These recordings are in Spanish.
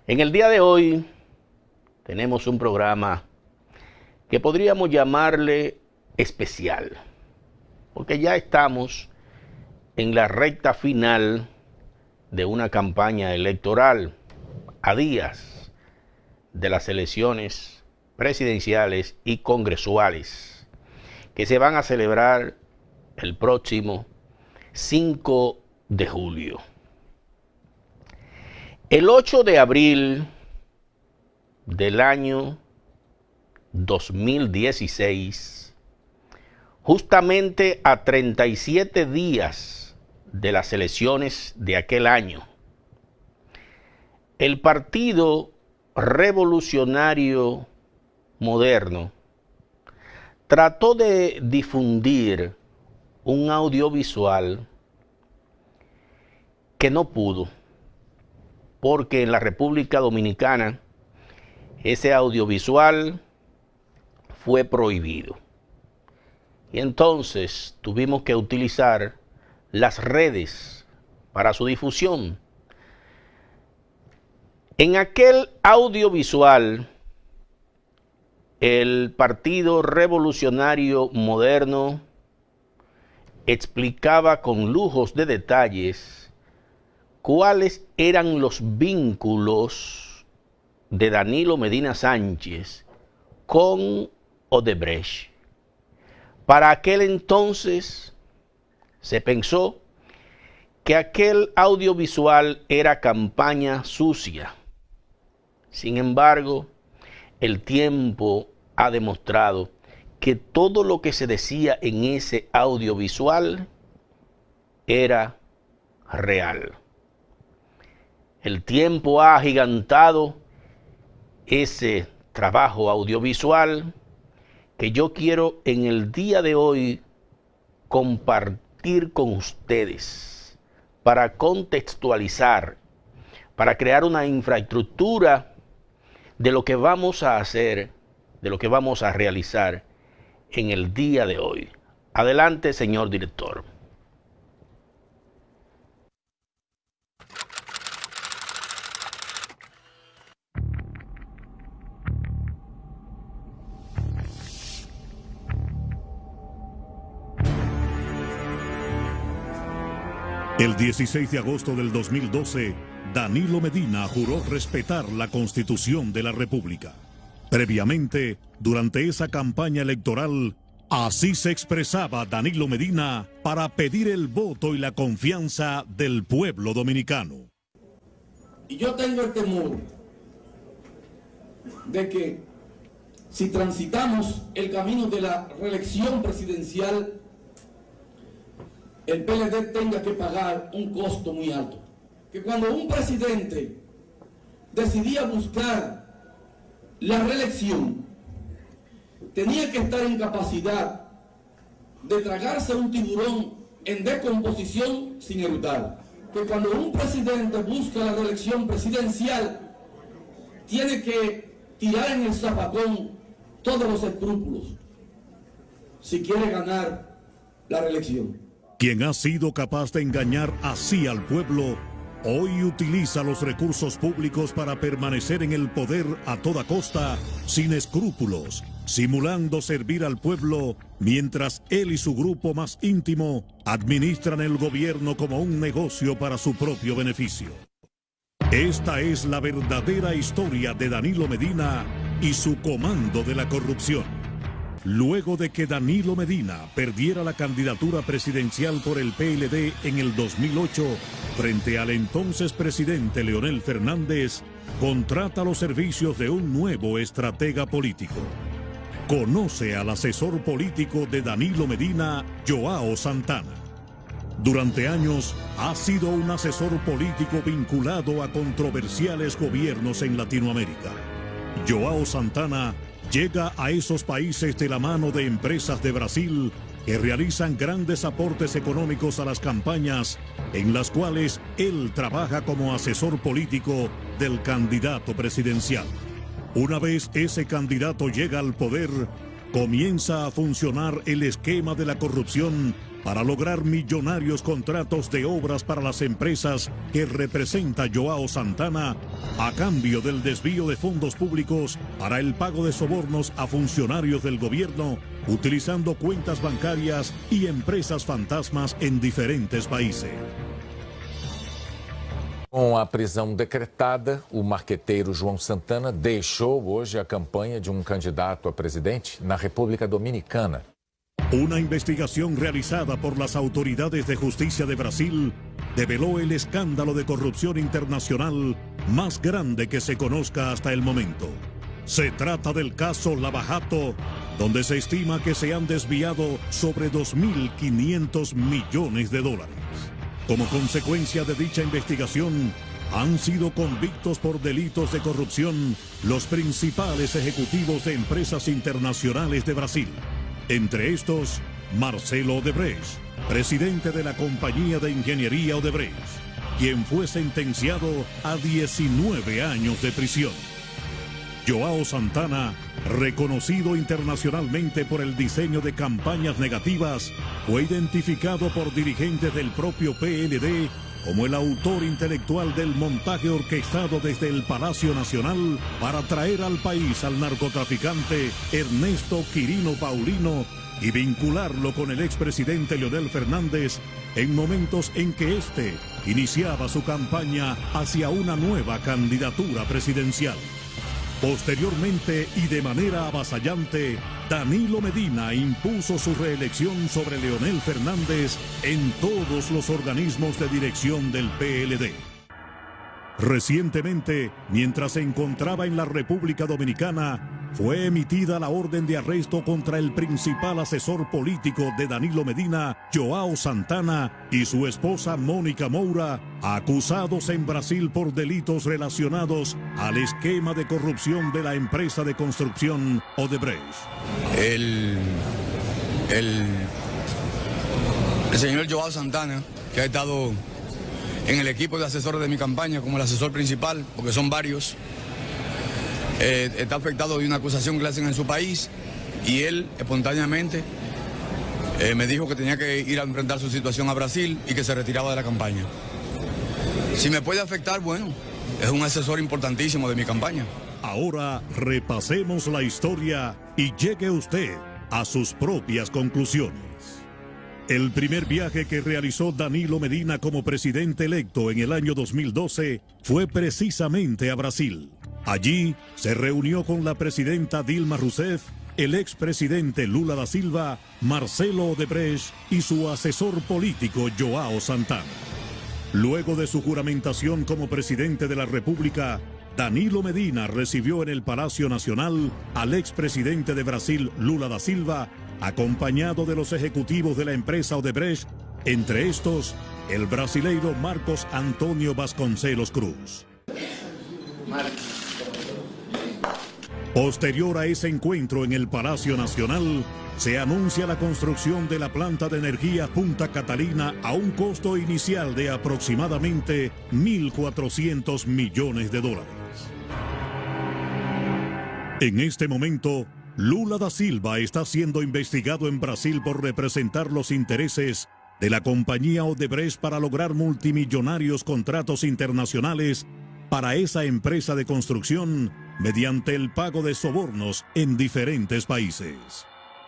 En el día de hoy tenemos un programa que podríamos llamarle especial, porque ya estamos en la recta final de una campaña electoral, a días de las elecciones presidenciales y congresuales que se van a celebrar el próximo 5 de julio. El 8 de abril del año 2016, justamente a 37 días de las elecciones de aquel año, el Partido Revolucionario Moderno trató de difundir un audiovisual que no pudo, porque en la República Dominicana ese audiovisual fue prohibido. Y entonces tuvimos que utilizar las redes para su difusión. En aquel audiovisual, el Partido Revolucionario Moderno explicaba con lujos de detalles cuáles eran los vínculos de Danilo Medina Sánchez con Odebrecht. Para aquel entonces se pensó que aquel audiovisual era campaña sucia. Sin embargo, el tiempo ha demostrado que todo lo que se decía en ese audiovisual era real. El tiempo ha agigantado ese trabajo audiovisual que yo quiero en el día de hoy compartir con ustedes para contextualizar, para crear una infraestructura de lo que vamos a hacer, de lo que vamos a realizar en el día de hoy. Adelante, señor director. El 16 de agosto del 2012, Danilo Medina juró respetar la Constitución de la República. Previamente, durante esa campaña electoral, así se expresaba Danilo Medina para pedir el voto y la confianza del pueblo dominicano. Y yo tengo el temor de que si transitamos el camino de la reelección presidencial, el PLD tenga que pagar un costo muy alto. Que cuando un presidente decidía buscar la reelección, tenía que estar en capacidad de tragarse un tiburón en descomposición sin eructar. Que cuando un presidente busca la reelección presidencial, tiene que tirar en el zafacón todos los escrúpulos si quiere ganar la reelección. Quien ha sido capaz de engañar así al pueblo, hoy utiliza los recursos públicos para permanecer en el poder a toda costa, sin escrúpulos, simulando servir al pueblo, mientras él y su grupo más íntimo administran el gobierno como un negocio para su propio beneficio. Esta es la verdadera historia de Danilo Medina y su comando de la corrupción. Luego de que Danilo Medina perdiera la candidatura presidencial por el PLD en el 2008, frente al entonces presidente Leonel Fernández, contrata los servicios de un nuevo estratega político. Conoce al asesor político de Danilo Medina, Joao Santana. Durante años ha sido un asesor político vinculado a controversiales gobiernos en Latinoamérica. Joao Santana llega a esos países de la mano de empresas de Brasil que realizan grandes aportes económicos a las campañas en las cuales él trabaja como asesor político del candidato presidencial. Una vez ese candidato llega al poder, comienza a funcionar el esquema de la corrupción para lograr millonarios contratos de obras para las empresas que representa Joao Santana a cambio del desvío de fondos públicos para el pago de sobornos a funcionarios del gobierno, utilizando cuentas bancarias y empresas fantasmas en diferentes países. Com a prisão decretada, o marqueteiro João Santana deixou hoje a campanha de um candidato a presidente na República Dominicana. Una investigación realizada por las autoridades de justicia de Brasil develó el escándalo de corrupción internacional más grande que se conozca hasta el momento. Se trata del caso Lava Jato, donde se estima que se han desviado sobre 2.500 millones de dólares. Como consecuencia de dicha investigación, han sido convictos por delitos de corrupción los principales ejecutivos de empresas internacionales de Brasil. Entre estos, Marcelo Odebrecht, presidente de la compañía de ingeniería Odebrecht, quien fue sentenciado a 19 años de prisión. Joao Santana, reconocido internacionalmente por el diseño de campañas negativas, fue identificado por dirigentes del propio PLD como el autor intelectual del montaje orquestado desde el Palacio Nacional para traer al país al narcotraficante Ernesto Quirino Paulino y vincularlo con el expresidente Leonel Fernández en momentos en que éste iniciaba su campaña hacia una nueva candidatura presidencial. Posteriormente y de manera avasallante, Danilo Medina impuso su reelección sobre Leonel Fernández en todos los organismos de dirección del PLD. Recientemente, mientras se encontraba en la República Dominicana, fue emitida la orden de arresto contra el principal asesor político de Danilo Medina, Joao Santana, y su esposa Mónica Moura, acusados en Brasil por delitos relacionados al esquema de corrupción de la empresa de construcción Odebrecht. El señor Joao Santana, que ha estado en el equipo de asesores de mi campaña como el asesor principal, porque son varios, está afectado de una acusación que le hacen en su país y él espontáneamente me dijo que tenía que ir a enfrentar su situación a Brasil y que se retiraba de la campaña. Si me puede afectar, bueno, es un asesor importantísimo de mi campaña. Ahora repasemos la historia y llegue usted a sus propias conclusiones. El primer viaje que realizó Danilo Medina como presidente electo en el año 2012 fue precisamente a Brasil. Allí se reunió con la presidenta Dilma Rousseff, el expresidente Lula da Silva, Marcelo Odebrecht y su asesor político Joao Santana. Luego de su juramentación como presidente de la República, Danilo Medina recibió en el Palacio Nacional al expresidente de Brasil Lula da Silva, acompañado de los ejecutivos de la empresa Odebrecht, entre estos el brasileiro Marcos Antônio Vasconcelos Cruz. Posterior a ese encuentro en el Palacio Nacional, se anuncia la construcción de la planta de energía Punta Catalina a un costo inicial de aproximadamente 1.400 millones de dólares. En este momento, Lula da Silva está siendo investigado en Brasil por representar los intereses de la compañía Odebrecht para lograr multimillonarios contratos internacionales para esa empresa de construcción mediante el pago de sobornos en diferentes países.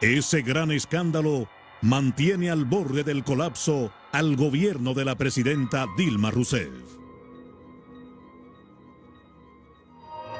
Ese gran escándalo mantiene al borde del colapso al gobierno de la presidenta Dilma Rousseff.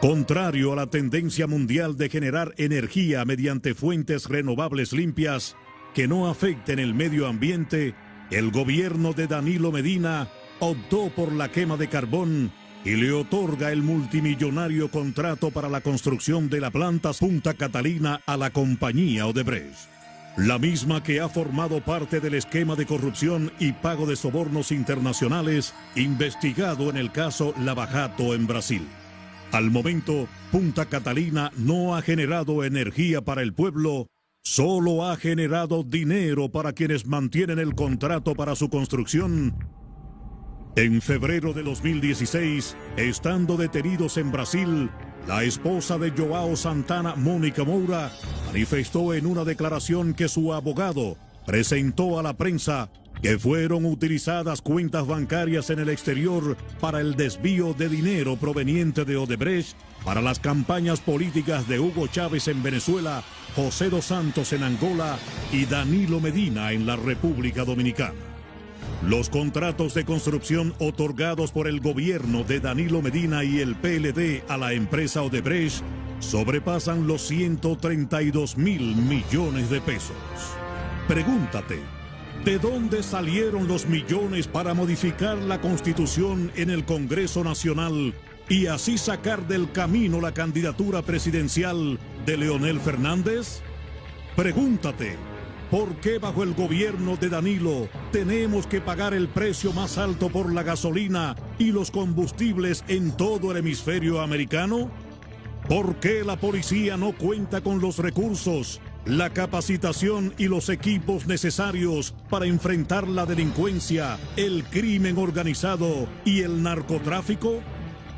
Contrario a la tendencia mundial de generar energía mediante fuentes renovables limpias que no afecten el medio ambiente, el gobierno de Danilo Medina optó por la quema de carbón y le otorga el multimillonario contrato para la construcción de la planta Punta Catalina a la compañía Odebrecht, la misma que ha formado parte del esquema de corrupción y pago de sobornos internacionales investigado en el caso Lava Jato en Brasil. Al momento, Punta Catalina no ha generado energía para el pueblo, solo ha generado dinero para quienes mantienen el contrato para su construcción. En febrero de 2016, estando detenidos en Brasil, La esposa de Joao Santana, Mónica Moura, manifestó en una declaración que su abogado presentó a la prensa que fueron utilizadas cuentas bancarias en el exterior para el desvío de dinero proveniente de Odebrecht para las campañas políticas de Hugo Chávez en Venezuela, José dos Santos en Angola y Danilo Medina en la República Dominicana. Los contratos de construcción otorgados por el gobierno de Danilo Medina y el PLD a la empresa Odebrecht sobrepasan los 132.000 millones de pesos. Pregúntate, ¿de dónde salieron los millones para modificar la Constitución en el Congreso Nacional y así sacar del camino la candidatura presidencial de Leonel Fernández? Pregúntate, ¿por qué bajo el gobierno de Danilo tenemos que pagar el precio más alto por la gasolina y los combustibles en todo el hemisferio americano? ¿Por qué la policía no cuenta con los recursos, la capacitación y los equipos necesarios para enfrentar la delincuencia, el crimen organizado y el narcotráfico?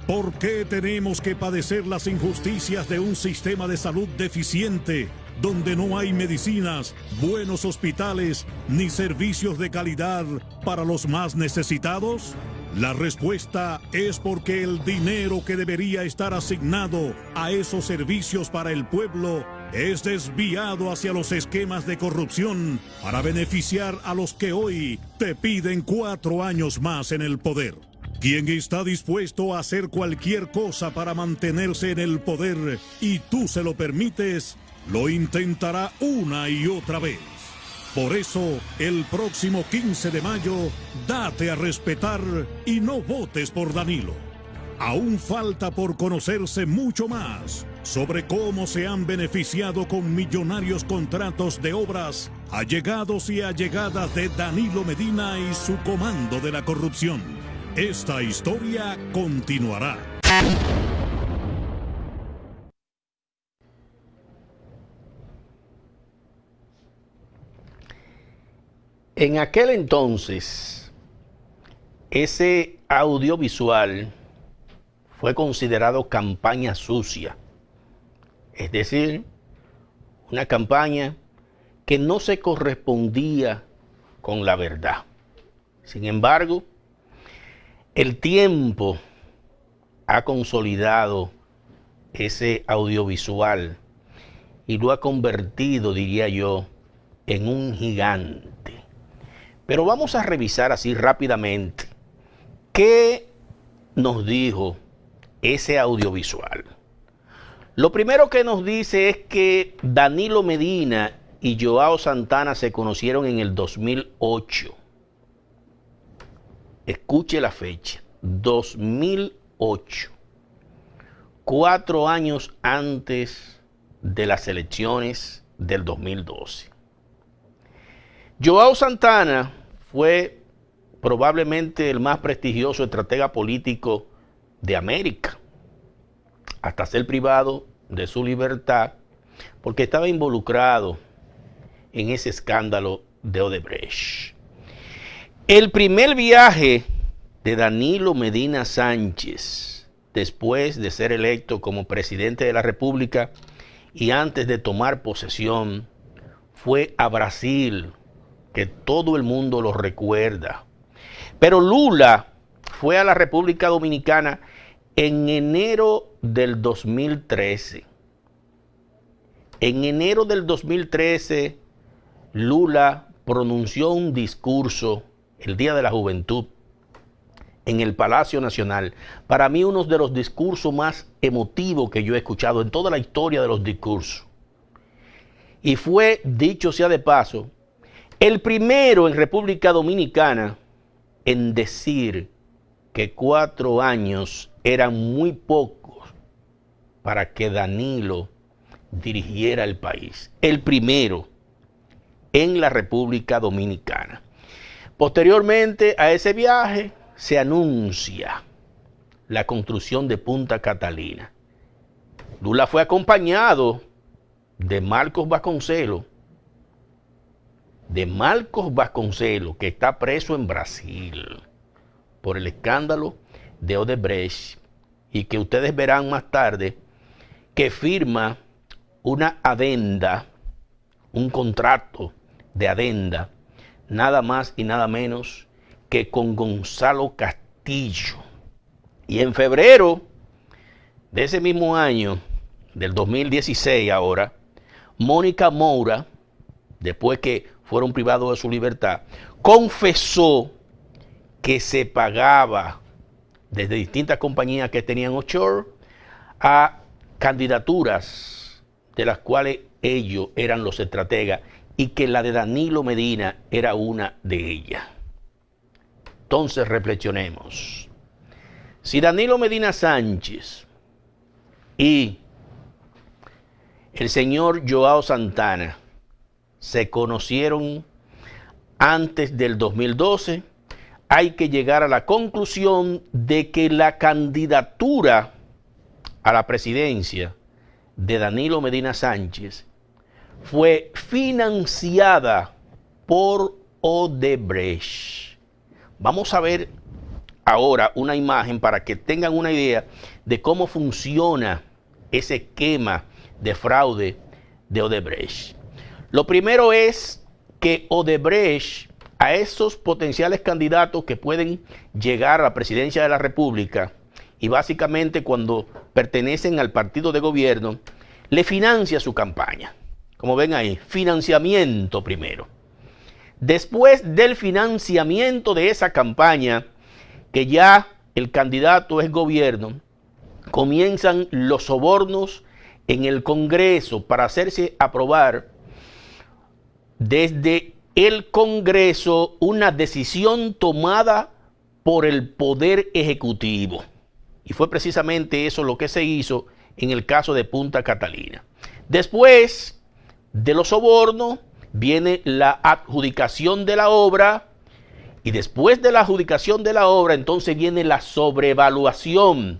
¿Por qué tenemos que padecer las injusticias de un sistema de salud deficiente, donde no hay medicinas, buenos hospitales, ni servicios de calidad para los más necesitados? La respuesta es porque el dinero que debería estar asignado a esos servicios para el pueblo es desviado hacia los esquemas de corrupción para beneficiar a los que hoy te piden 4 años más en el poder. Quien está dispuesto a hacer cualquier cosa para mantenerse en el poder y tú se lo permites, lo intentará una y otra vez. Por eso, el próximo 15 de mayo, date a respetar y no votes por Danilo. Aún falta por conocerse mucho más sobre cómo se han beneficiado con millonarios contratos de obras allegados y allegadas de Danilo Medina y su comando de la corrupción. Esta historia continuará. En aquel entonces, ese audiovisual fue considerado campaña sucia, es decir, una campaña que no se correspondía con la verdad. Sin embargo, el tiempo ha consolidado ese audiovisual y lo ha convertido, diría yo, en un gigante. Pero vamos a revisar así rápidamente qué nos dijo ese audiovisual. Lo primero que nos dice es que Danilo Medina y Joao Santana se conocieron en el 2008. Escuche la fecha, 2008. 4 años antes de las elecciones del 2012. Joao Santana fue probablemente el más prestigioso estratega político de América, hasta ser privado de su libertad porque estaba involucrado en ese escándalo de Odebrecht. El primer viaje de Danilo Medina Sánchez, después de ser electo como presidente de la República y antes de tomar posesión, fue a Brasil, que todo el mundo lo recuerda. Pero Lula fue a la República Dominicana en enero del 2013. En enero del 2013, Lula pronunció un discurso, el Día de la Juventud, en el Palacio Nacional. Para mí, uno de los discursos más emotivos que yo he escuchado en toda la historia de los discursos. Y fue, dicho sea de paso, el primero en República Dominicana en decir que 4 años eran muy pocos para que Danilo dirigiera el país. El primero en la República Dominicana. Posteriormente a ese viaje se anuncia la construcción de Punta Catalina. Lula fue acompañado de Marcos Vasconcelos, que está preso en Brasil por el escándalo de Odebrecht y que ustedes verán más tarde que firma una adenda, un contrato de adenda, nada más y nada menos que con Gonzalo Castillo. Y en febrero de ese mismo año, del 2016 ahora, Mónica Moura, después que fueron privados de su libertad, confesó que se pagaba desde distintas compañías que tenían offshore a candidaturas de las cuales ellos eran los estrategas y que la de Danilo Medina era una de ellas. Entonces reflexionemos. Si Danilo Medina Sánchez y el señor Joao Santana se conocieron antes del 2012, hay que llegar a la conclusión de que la candidatura a la presidencia de Danilo Medina Sánchez fue financiada por Odebrecht. Vamos a ver ahora una imagen para que tengan una idea de cómo funciona ese esquema de fraude de Odebrecht. Lo primero es que Odebrecht, a esos potenciales candidatos que pueden llegar a la presidencia de la República y básicamente cuando pertenecen al partido de gobierno, le financia su campaña. Como ven ahí, financiamiento primero. Después del financiamiento de esa campaña, que ya el candidato es gobierno, comienzan los sobornos en el Congreso para hacerse aprobar desde el Congreso una decisión tomada por el Poder Ejecutivo. Y fue precisamente eso lo que se hizo en el caso de Punta Catalina. Después de los sobornos viene la adjudicación de la obra y después de la adjudicación de la obra entonces viene la sobrevaluación,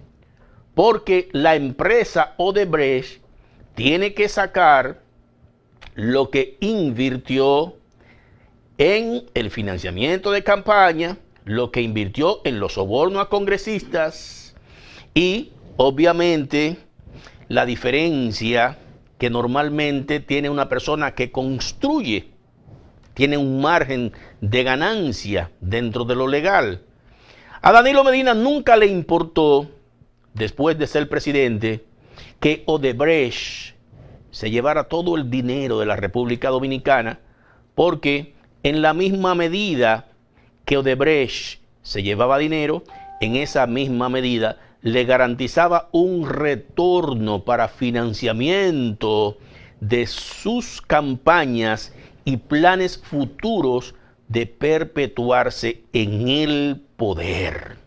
porque la empresa Odebrecht tiene que sacar lo que invirtió en el financiamiento de campaña, lo que invirtió en los sobornos a congresistas y obviamente la diferencia que normalmente tiene una persona que construye, tiene un margen de ganancia dentro de lo legal. A Danilo Medina nunca le importó, después de ser presidente, que Odebrecht se llevara todo el dinero de la República Dominicana, porque en la misma medida que Odebrecht se llevaba dinero, en esa misma medida le garantizaba un retorno para financiamiento de sus campañas y planes futuros de perpetuarse en el poder.